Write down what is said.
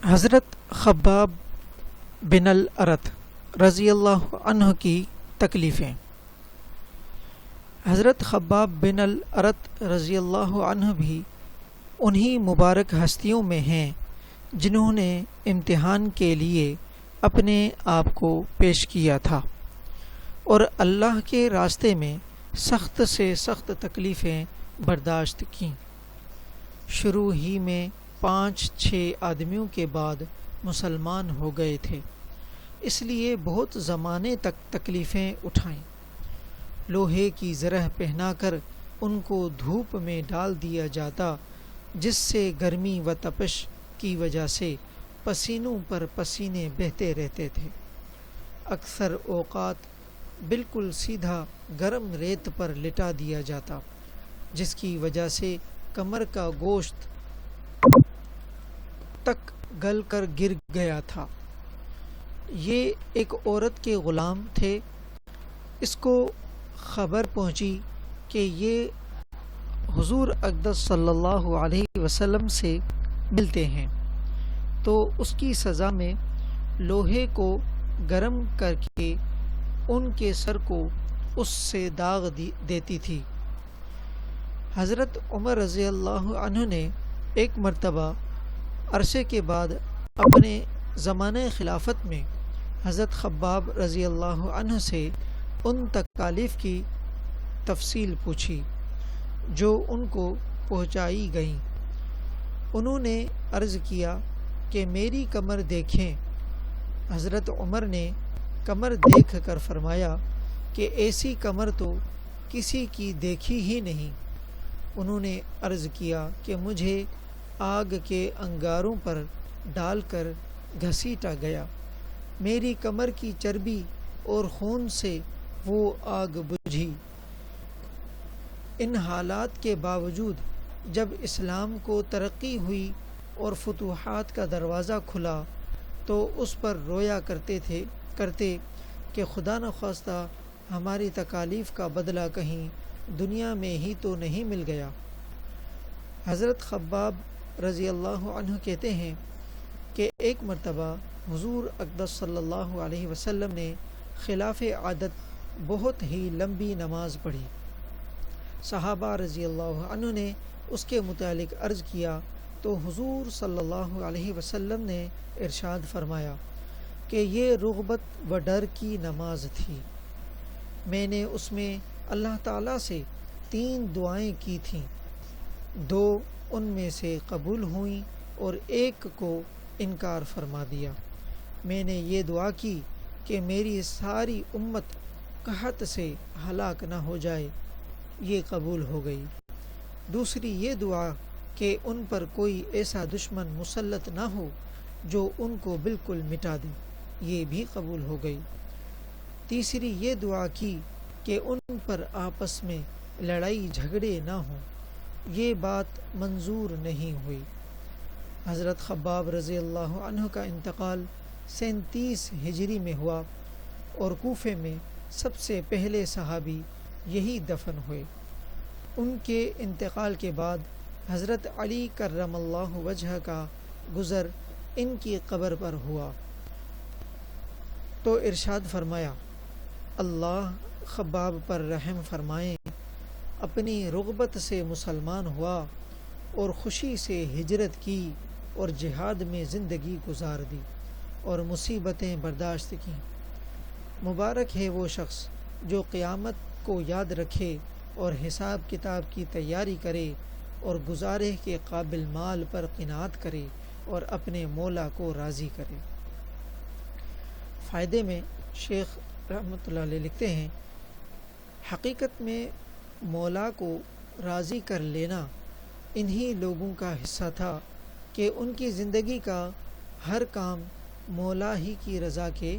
حضرت خباب بن الارت رضی اللہ عنہ کی تکلیفیں۔ حضرت خباب بن الارت رضی اللہ عنہ بھی انہی مبارک ہستیوں میں ہیں جنہوں نے امتحان کے لیے اپنے آپ کو پیش کیا تھا اور اللہ کے راستے میں سخت سے سخت تکلیفیں برداشت کیں۔ شروع ہی میں 5-6 آدمیوں کے بعد مسلمان ہو گئے تھے، اس لیے بہت زمانے تک تکلیفیں اٹھائیں۔ لوہے کی زرہ پہنا کر ان کو دھوپ میں ڈال دیا جاتا، جس سے گرمی و تپش کی وجہ سے پسینوں پر پسینے بہتے رہتے تھے۔ اکثر اوقات بالکل سیدھا گرم ریت پر لٹا دیا جاتا، جس کی وجہ سے کمر کا گوشت تک گل کر گر گیا تھا۔ یہ ایک عورت کے غلام تھے۔ اس کو خبر پہنچی کہ یہ حضور اقدس صلی اللہ علیہ وسلم سے ملتے ہیں، تو اس کی سزا میں لوہے کو گرم کر کے ان کے سر کو اس سے داغ دیتی تھی۔ حضرت عمر رضی اللہ عنہ نے ایک مرتبہ عرصے کے بعد اپنے زمانہ خلافت میں حضرت خباب رضی اللہ عنہ سے ان تکالیف کی تفصیل پوچھی جو ان کو پہنچائی گئیں۔ انہوں نے عرض کیا کہ میری کمر دیکھیں۔ حضرت عمر نے کمر دیکھ کر فرمایا کہ ایسی کمر تو کسی کی دیکھی ہی نہیں۔ انہوں نے عرض کیا کہ مجھے آگ کے انگاروں پر ڈال کر گھسیٹا گیا، میری کمر کی چربی اور خون سے وہ آگ بجھی۔ ان حالات کے باوجود جب اسلام کو ترقی ہوئی اور فتوحات کا دروازہ کھلا تو اس پر رویا کرتے کہ خدا نخواستہ ہماری تکالیف کا بدلہ کہیں دنیا میں ہی تو نہیں مل گیا۔ حضرت خباب رضی اللہ عنہ کہتے ہیں کہ ایک مرتبہ حضور اقدس صلی اللہ علیہ وسلم نے خلاف عادت بہت ہی لمبی نماز پڑھی۔ صحابہ رضی اللہ عنہ نے اس کے متعلق عرض کیا تو حضور صلی اللہ علیہ وسلم نے ارشاد فرمایا کہ یہ رغبت و ڈر کی نماز تھی۔ میں نے اس میں اللہ تعالیٰ سے 3 دعائیں کی تھیں، 2 ان میں سے قبول ہوئیں اور ایک کو انکار فرما دیا۔ میں نے یہ دعا کی کہ میری ساری امت قحط سے ہلاک نہ ہو جائے، یہ قبول ہو گئی۔ دوسری یہ دعا کہ ان پر کوئی ایسا دشمن مسلط نہ ہو جو ان کو بالکل مٹا دے، یہ بھی قبول ہو گئی۔ تیسری یہ دعا کی کہ ان پر آپس میں لڑائی جھگڑے نہ ہوں، یہ بات منظور نہیں ہوئی۔ حضرت خباب رضی اللہ عنہ کا انتقال 37 ہجری میں ہوا اور کوفے میں سب سے پہلے صحابی یہی دفن ہوئے۔ ان کے انتقال کے بعد حضرت علی کرم اللہ وجہ کا گزر ان کی قبر پر ہوا تو ارشاد فرمایا، اللہ خباب پر رحم فرمائیں، اپنی رغبت سے مسلمان ہوا اور خوشی سے ہجرت کی اور جہاد میں زندگی گزار دی اور مصیبتیں برداشت کیں۔ مبارک ہے وہ شخص جو قیامت کو یاد رکھے اور حساب کتاب کی تیاری کرے اور گزارے کے قابل مال پر قناعت کرے اور اپنے مولا کو راضی کرے۔ فائدے میں شیخ رحمۃ اللہ علیہ لکھتے ہیں، حقیقت میں مولا کو راضی کر لینا انہی لوگوں کا حصہ تھا کہ ان کی زندگی کا ہر کام مولا ہی کی رضا کے